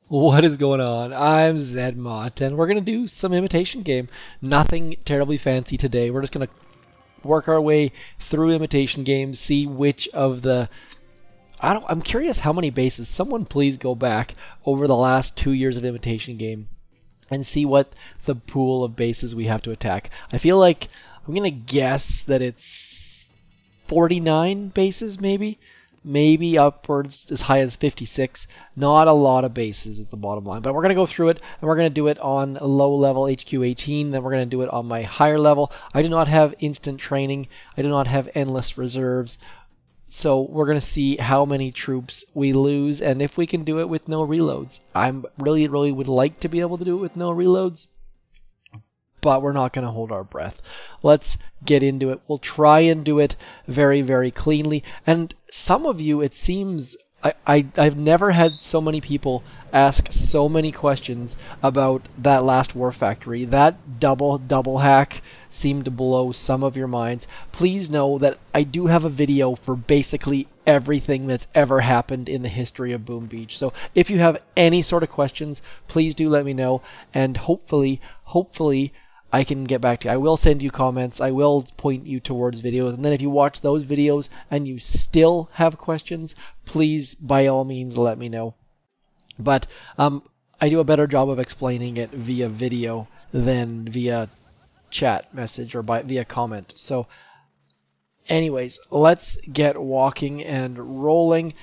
What is going on? I'm zmoT, and we're going to do some imitation game. Nothing terribly fancy today. We're just going to work our way through imitation games, see which of the... I'm curious how many bases. Someone please go back over the last 2 years of imitation game and see what the pool of bases we have to attack. I feel like I'm going to guess that it's 49 bases, maybe? Maybe upwards as high as 56. Not a lot of bases is the bottom line. But we're going to go through it, and we're going to do it on low level HQ18, then we're going to do it on my higher level. I do not have instant training. I do not have endless reserves. So we're going to see how many troops we lose, and if we can do it with no reloads. I'm really would like to be able to do it with no reloads, but we're not going to hold our breath. Let's get into it. We'll try and do it very cleanly. And some of you, it seems, I've never had so many people ask so many questions about that last War Factory. That double hack seemed to blow some of your minds. Please know that I do have a video for basically everything that's ever happened in the history of Boom Beach. So if you have any sort of questions, please do let me know, and hopefully I can get back to you. I will send you comments. I will point you towards videos. And then if you watch those videos and you still have questions, please, by all means, let me know. But I do a better job of explaining it via video than via chat message or via comment. So anyways, let's get walking and rolling.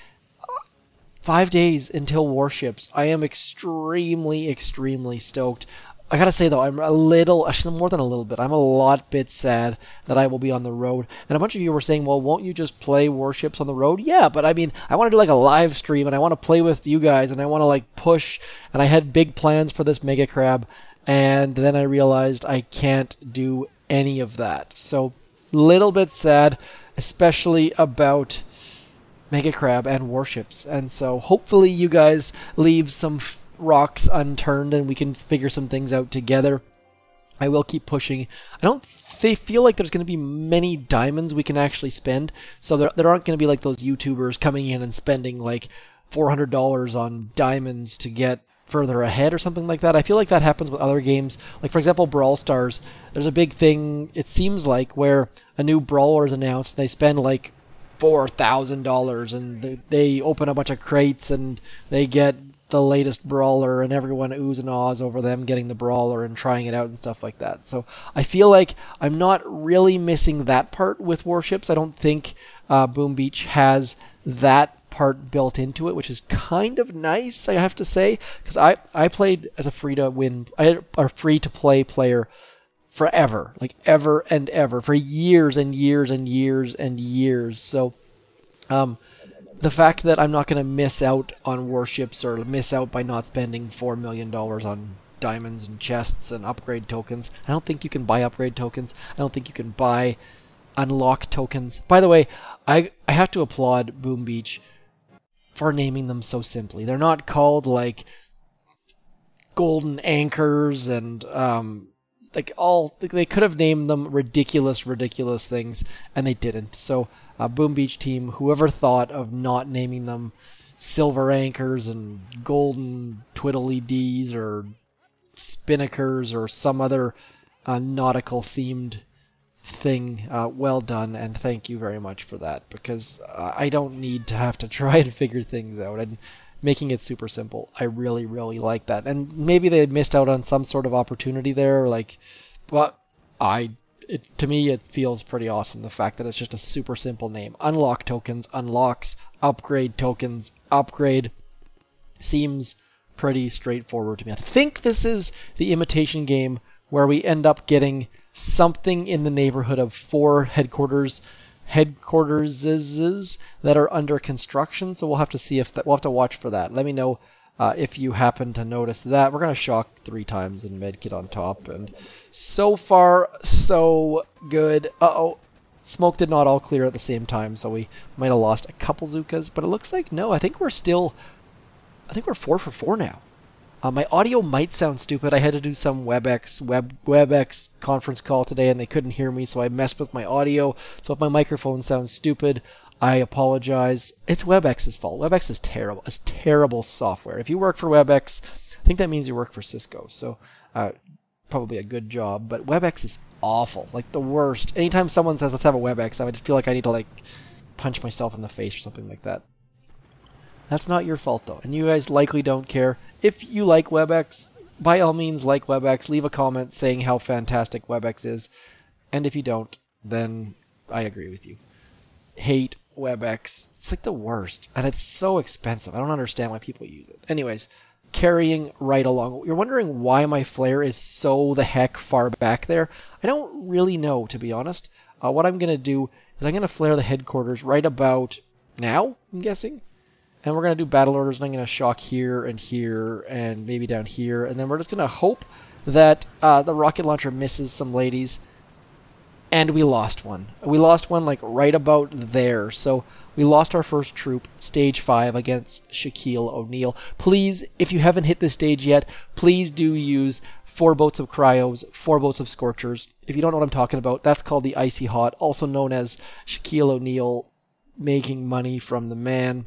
5 days until Warships. I am extremely stoked. I gotta say though, I'm a little, actually more than a little bit, I'm a bit sad that I will be on the road. And a bunch of you were saying, well, won't you just play Warships on the road? Yeah, but I mean, I want to do like a live stream, and I want to play with you guys, and I want to like push, and I had big plans for this Mega Crab, and then I realized I can't do any of that. So, little bit sad, especially about Mega Crab and Warships. And so, hopefully you guys leave some rocks unturned and we can figure some things out together. I will keep pushing. They feel like there's going to be many diamonds we can actually spend, so there aren't going to be like those YouTubers coming in and spending like $400 on diamonds to get further ahead or something like that. I feel like that happens with other games. Like for example, Brawl Stars. There's a big thing, it seems like, where a new brawler is announced, they spend like $4,000 and they open a bunch of crates and they get the latest brawler, and everyone oohs and ahs over them getting the brawler and trying it out and stuff like that. So I feel like I'm not really missing that part with Warships. I don't think Boom Beach has that part built into it, which is kind of nice, I have to say, because I played as a free-to-play player forever, like ever and ever, for years and years and years and years. So the fact that I'm not going to miss out on Warships or miss out by not spending $4 million on diamonds and chests and upgrade tokens. I don't think you can buy upgrade tokens. I don't think you can buy unlock tokens. By the way, I have to applaud Boom Beach for naming them so simply. They're not called like golden anchors and they could have named them ridiculous things, and they didn't. So Boom Beach team, whoever thought of not naming them silver anchors and golden twiddly D's or spinnakers or some other nautical themed thing, well done, and thank you very much for that, because I don't need to have to try and figure things out, and making it super simple, I really like that. And maybe they missed out on some sort of opportunity there, like, but to me, it feels pretty awesome, the fact that it's just a super simple name. Unlock tokens, unlocks, upgrade tokens, upgrade. Seems pretty straightforward to me. I think this is the imitation game where we end up getting something in the neighborhood of 4 headquarters that are under construction, so we'll have to see if we'll have to watch for that. Let me know if you happen to notice that. We're going to shock 3 times and medkit on top, and so far, so good. Uh-oh. Smoke did not all clear at the same time, so we might have lost a couple Zookas, but it looks like no. I think we're 4 for 4 now. My audio might sound stupid. I had to do some WebEx conference call today, and they couldn't hear me, so I messed with my audio. So if my microphone sounds stupid, I apologize. It's WebEx's fault. WebEx is terrible. It's terrible software. If you work for WebEx, I think that means you work for Cisco. So probably a good job. But WebEx is awful. Like the worst. Anytime someone says, let's have a WebEx, I would feel like I need to like punch myself in the face or something like that. That's not your fault though. And you guys likely don't care. If you like WebEx, by all means like WebEx. Leave a comment saying how fantastic WebEx is. And if you don't, then I agree with you. Hate WebEx. It's like the worst. And it's so expensive. I don't understand why people use it. Anyways, carrying right along. You're wondering why my flare is so the heck far back there. I don't really know, to be honest. What I'm going to do is I'm going to flare the headquarters right about now, I'm guessing. And we're going to do battle orders, and I'm going to shock here and maybe down here. And then we're just going to hope that the rocket launcher misses some ladies. And we lost one. We lost one like right about there. So we lost our first troop, stage 5 against Shaquille O'Neal. Please, if you haven't hit this stage yet, please do use 4 boats of cryos, 4 boats of scorchers. If you don't know what I'm talking about, that's called the Icy Hot, also known as Shaquille O'Neal making money from the man.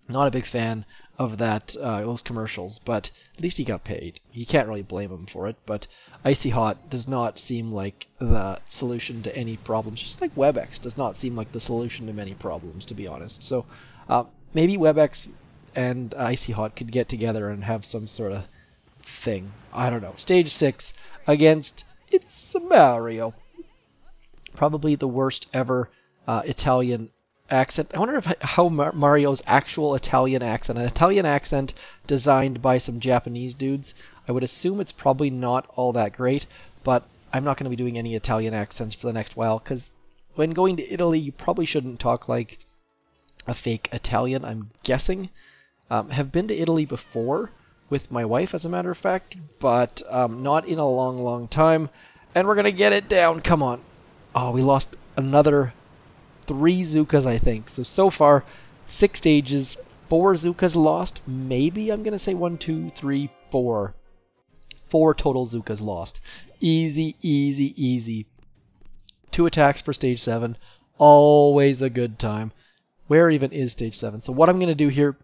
Not a big fan of that those commercials, but at least he got paid. You can't really blame him for it, but Icy Hot does not seem like the solution to any problems. Just like WebEx does not seem like the solution to many problems, to be honest. So maybe WebEx and Icy Hot could get together and have some sort of thing. I don't know. Stage 6 against It's Mario. Probably the worst ever Italian accent. I wonder how Mario's actual Italian accent, an Italian accent designed by some Japanese dudes. I would assume it's probably not all that great, but I'm not going to be doing any Italian accents for the next while, because when going to Italy, you probably shouldn't talk like a fake Italian, I'm guessing. Have been to Italy before with my wife, as a matter of fact, but not in a long, long time. And we're going to get it down. Come on. Oh, we lost another 3 Zookas, I think. So far, 6 stages, 4 Zookas lost. Maybe I'm going to say 1, 2, 3, 4. 4 total Zookas lost. Easy, easy, easy. 2 attacks for stage 7. Always a good time. Where even is stage 7? So what I'm going to do here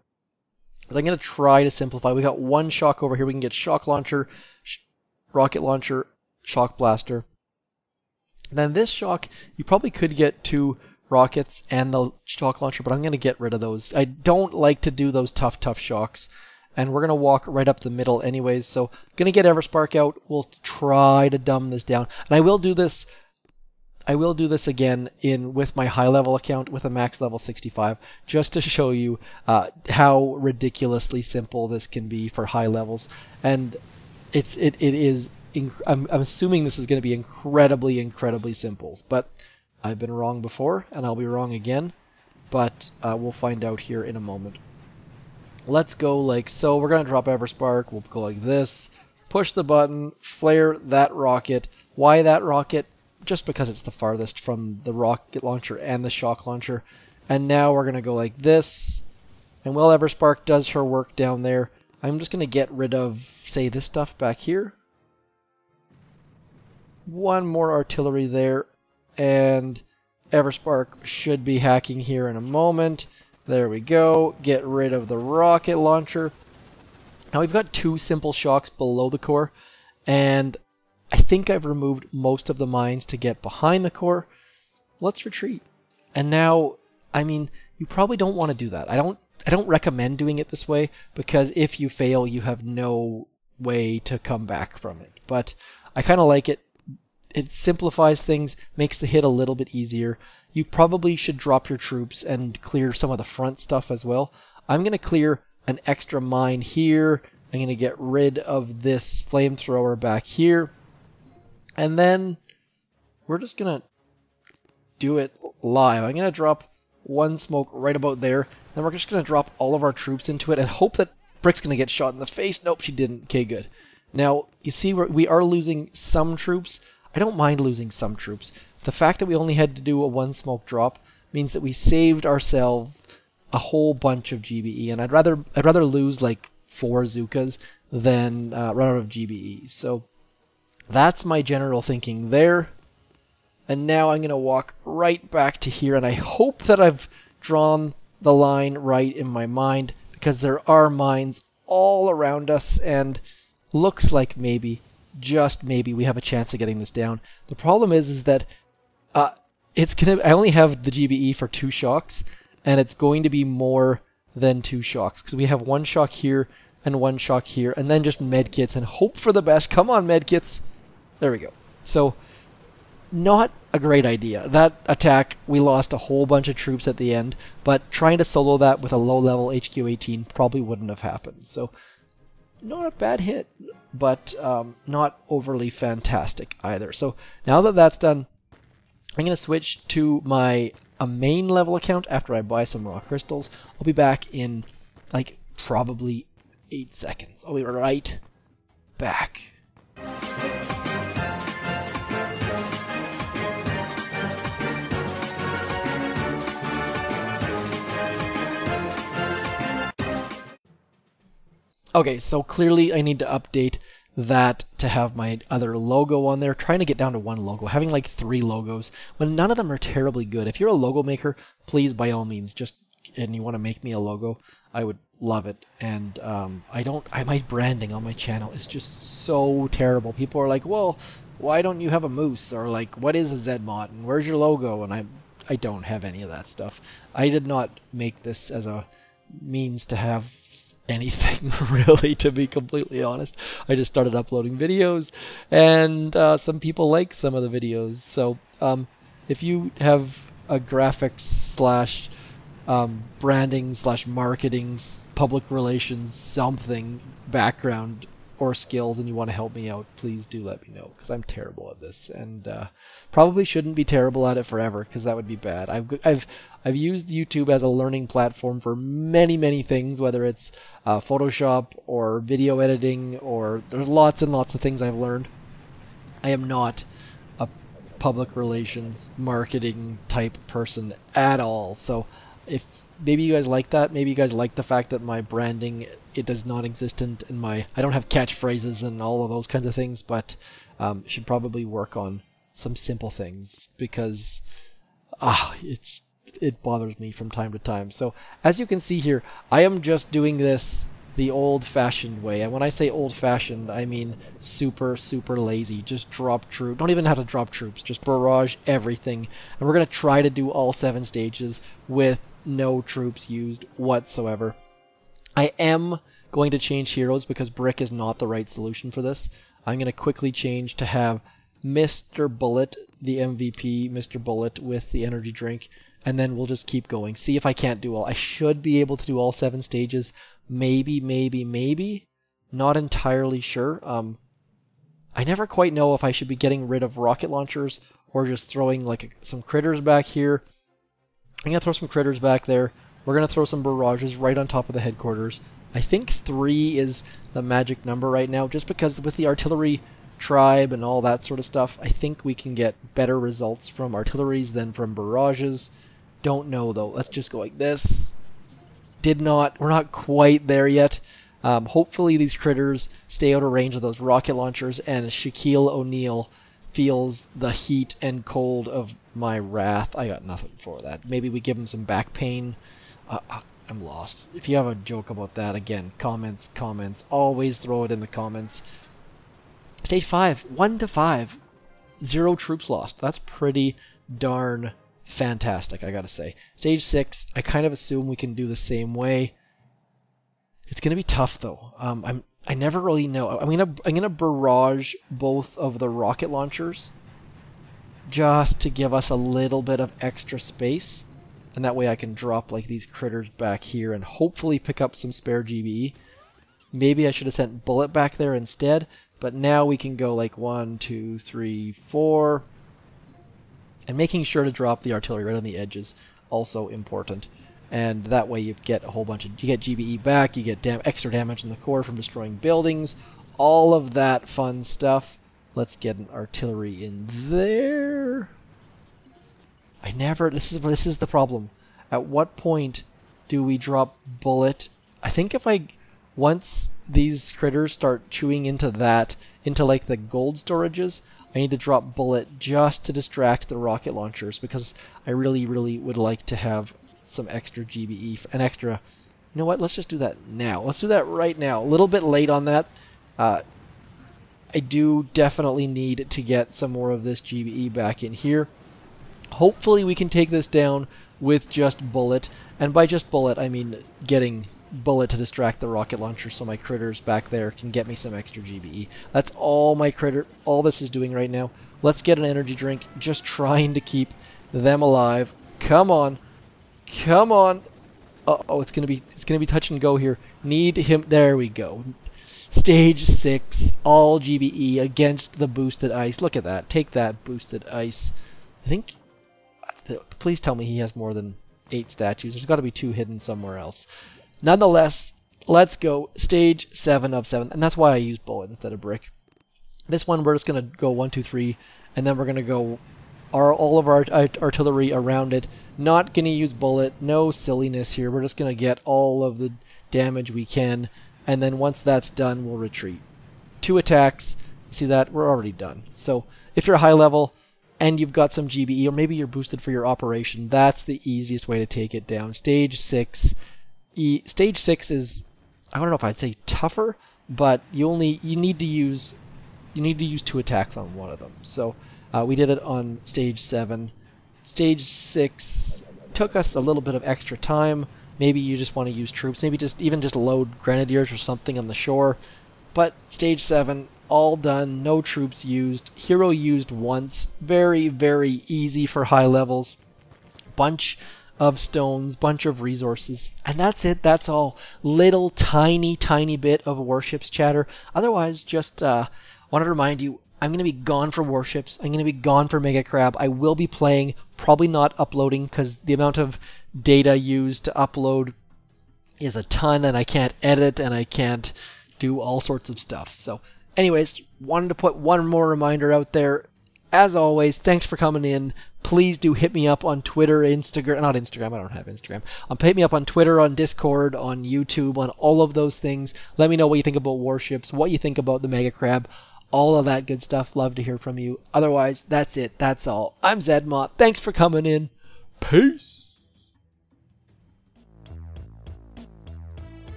is I'm going to try to simplify. We got 1 shock over here. We can get shock launcher, rocket launcher, shock blaster. Then this shock, you probably could get 2 rockets and the shock launcher, but I'm going to get rid of those. I don't like to do those tough shocks, and we're going to walk right up the middle anyways, so I'm going to get Everspark out. We'll try to dumb this down, and I will do this again with my high level account with a max level 65, just to show you how ridiculously simple this can be for high levels. And it is I'm assuming this is going to be incredibly simple, but I've been wrong before, and I'll be wrong again, but we'll find out here in a moment. Let's go like so. We're going to drop Everspark. We'll go like this. Push the button. Flare that rocket. Why that rocket? Just because it's the farthest from the rocket launcher and the shock launcher. And now we're going to go like this. And while Everspark does her work down there, I'm just going to get rid of, say, this stuff back here. 1 more artillery there. And Everspark should be hacking here in a moment. There we go. Get rid of the rocket launcher. Now we've got 2 simple shocks below the core, and I think I've removed most of the mines to get behind the core. Let's retreat. And now, I mean, you probably don't want to do that. I don't recommend doing it this way, because if you fail, you have no way to come back from it. But I kind of like it. It simplifies things, makes the hit a little bit easier. You probably should drop your troops and clear some of the front stuff as well. I'm going to clear an extra mine here. I'm going to get rid of this flamethrower back here. And then we're just going to do it live. I'm going to drop 1 smoke right about there. Then we're just going to drop all of our troops into it and hope that Brick's going to get shot in the face. Nope, she didn't. Okay, good. Now, you see, we are losing some troops. I don't mind losing some troops. The fact that we only had to do a 1 smoke drop means that we saved ourselves a whole bunch of GBE, and I'd rather lose like 4 Zookas than run out of GBE. So that's my general thinking there. And now I'm going to walk right back to here, and I hope that I've drawn the line right in my mind, because there are mines all around us, and looks like maybe, just maybe, we have a chance of getting this down. The problem is that I only have the GBE for 2 shocks, and it's going to be more than 2 shocks, because we have 1 shock here and 1 shock here, and then just medkits and hope for the best. Come on, medkits. There we go. So, not a great idea. That attack, we lost a whole bunch of troops at the end, but trying to solo that with a low-level HQ18 probably wouldn't have happened. So, not a bad hit, but not overly fantastic either. So, now that that's done, I'm going to switch to my main level account after I buy some raw crystals. I'll be back in, like, probably 8 seconds. I'll be right back. Okay, so clearly I need to update that to have my other logo on there. Trying to get down to 1 logo, having like 3 logos when none of them are terribly good. If you're a logo maker, please by all means and you want to make me a logo, I would love it. And my branding on my channel is just so terrible. People are like, well, why don't you have a moose? Or like, what is a zmoT? And where's your logo? And I don't have any of that stuff. I did not make this as a means to have anything really, to be completely honest. I just started uploading videos, and some people like some of the videos. So if you have a graphics slash branding slash marketing, public relations, something background or skills, and you want to help me out, please do let me know, because I'm terrible at this, and probably shouldn't be terrible at it forever, because that would be bad. I've used YouTube as a learning platform for many things, whether it's Photoshop or video editing, or there's lots and lots of things I've learned. I am not a public relations marketing type person at all. So if maybe you guys like that, maybe you guys like the fact that my branding, it does not exist in my, I don't have catchphrases and all of those kinds of things, but should probably work on some simple things, because it bothers me from time to time. So as you can see here, I am just doing this the old-fashioned way. And when I say old-fashioned, I mean super lazy. Just drop troops. Don't even have to drop troops. Just barrage everything. And we're going to try to do all 7 stages with no troops used whatsoever. I am going to change heroes because brick is not the right solution for this. I'm going to quickly change to have Mr. Bullet, the MVP, Mr. Bullet with the energy drink, and then we'll just keep going. See if I can't do all. I should be able to do all 7 stages. Maybe. Not entirely sure. I never quite know if I should be getting rid of rocket launchers or just throwing like some critters back here. I'm going to throw some critters back there. We're going to throw some barrages right on top of the headquarters. I think 3 is the magic number right now, just because with the artillery tribe and all that sort of stuff, I think we can get better results from artilleries than from barrages. Don't know though. Let's just go like this. We're not quite there yet. Hopefully these critters stay out of range of those rocket launchers, and Shaquille O'Neal feels the heat and cold of my wrath. I got nothing for that. Maybe we give him some back pain. I'm lost. If you have a joke about that, again, comments. Always throw it in the comments. Stage 5, 1 to 5. 0 troops lost. That's pretty darn fantastic, I gotta say. Stage 6, I kind of assume we can do the same way. It's gonna be tough though. I never really know. I'm gonna barrage both of the rocket launchers just to give us a little bit of extra space, and that way I can drop like these critters back here and hopefully pick up some spare GBE. Maybe I should have sent Bullet back there instead, but now we can go like 1, 2, 3, 4. And making sure to drop the artillery right on the edges, also important. And that way you get a whole bunch of, you get GBE back, you get extra damage in the core from destroying buildings, all of that fun stuff. Let's get an artillery in there. This is the problem. At what point do we drop Bullet? I think once these critters start chewing into like the gold storages, I need to drop Bullet just to distract the rocket launchers, because I really would like to have some extra GBE, an extra... You know what? Let's just do that now. Let's do that right now. A little bit late on that. I do definitely need to get some more of this GBE back in here. Hopefully we can take this down with just bullet. And by just bullet, I mean getting bullet to distract the rocket launcher so my critters back there can get me some extra GBE. That's all all this is doing right now. Let's get an energy drink, just trying to keep them alive. Come on. Come on. Uh-oh, it's gonna be touch and go here. Need him. There we go. Stage 6, all GBE against the boosted ice. Look at that. Take that, boosted ice. I think... Please tell me he has more than 8 statues. There's got to be 2 hidden somewhere else. Nonetheless, let's go. Stage 7 of 7. And that's why I use bullet instead of brick. This one, we're just going to go 1, 2, 3. And then we're going to go all of our artillery around it. Not going to use bullet. No silliness here. We're just going to get all of the damage we can. And then once that's done, we'll retreat. 2 attacks. See that? We're already done. So if you're high level and you've got some GBE, or maybe you're boosted for your operation, that's the easiest way to take it down. Stage 6. Stage 6 is, I don't know if I'd say tougher, but you need to use 2 attacks on one of them. So we did it on stage 7. Stage 6 took us a little bit of extra time. Maybe you just want to use troops. Maybe even just load grenadiers or something on the shore. But stage 7, all done. No troops used. Hero used once. Very, very easy for high levels. Bunch of stones, bunch of resources. And that's it. That's all. Little tiny, tiny bit of Warships chatter. Otherwise, just wanted to remind you, I'm going to be gone for Warships. I'm going to be gone for Mega Crab. I will be playing, probably not uploading, because the amount of data used to upload is a ton, and I can't edit, and I can't do all sorts of stuff. So anyways, wanted to put one more reminder out there. As always, thanks for coming in. Please do hit me up on Twitter, Instagram, not Instagram, I don't have Instagram. Hit me up on Twitter, on Discord, on YouTube, on all of those things. Let me know what you think about Warships, what you think about the Mega Crab, all of that good stuff. Love to hear from you. Otherwise, that's it. That's all. I'm zmoT. Thanks for coming in. Peace.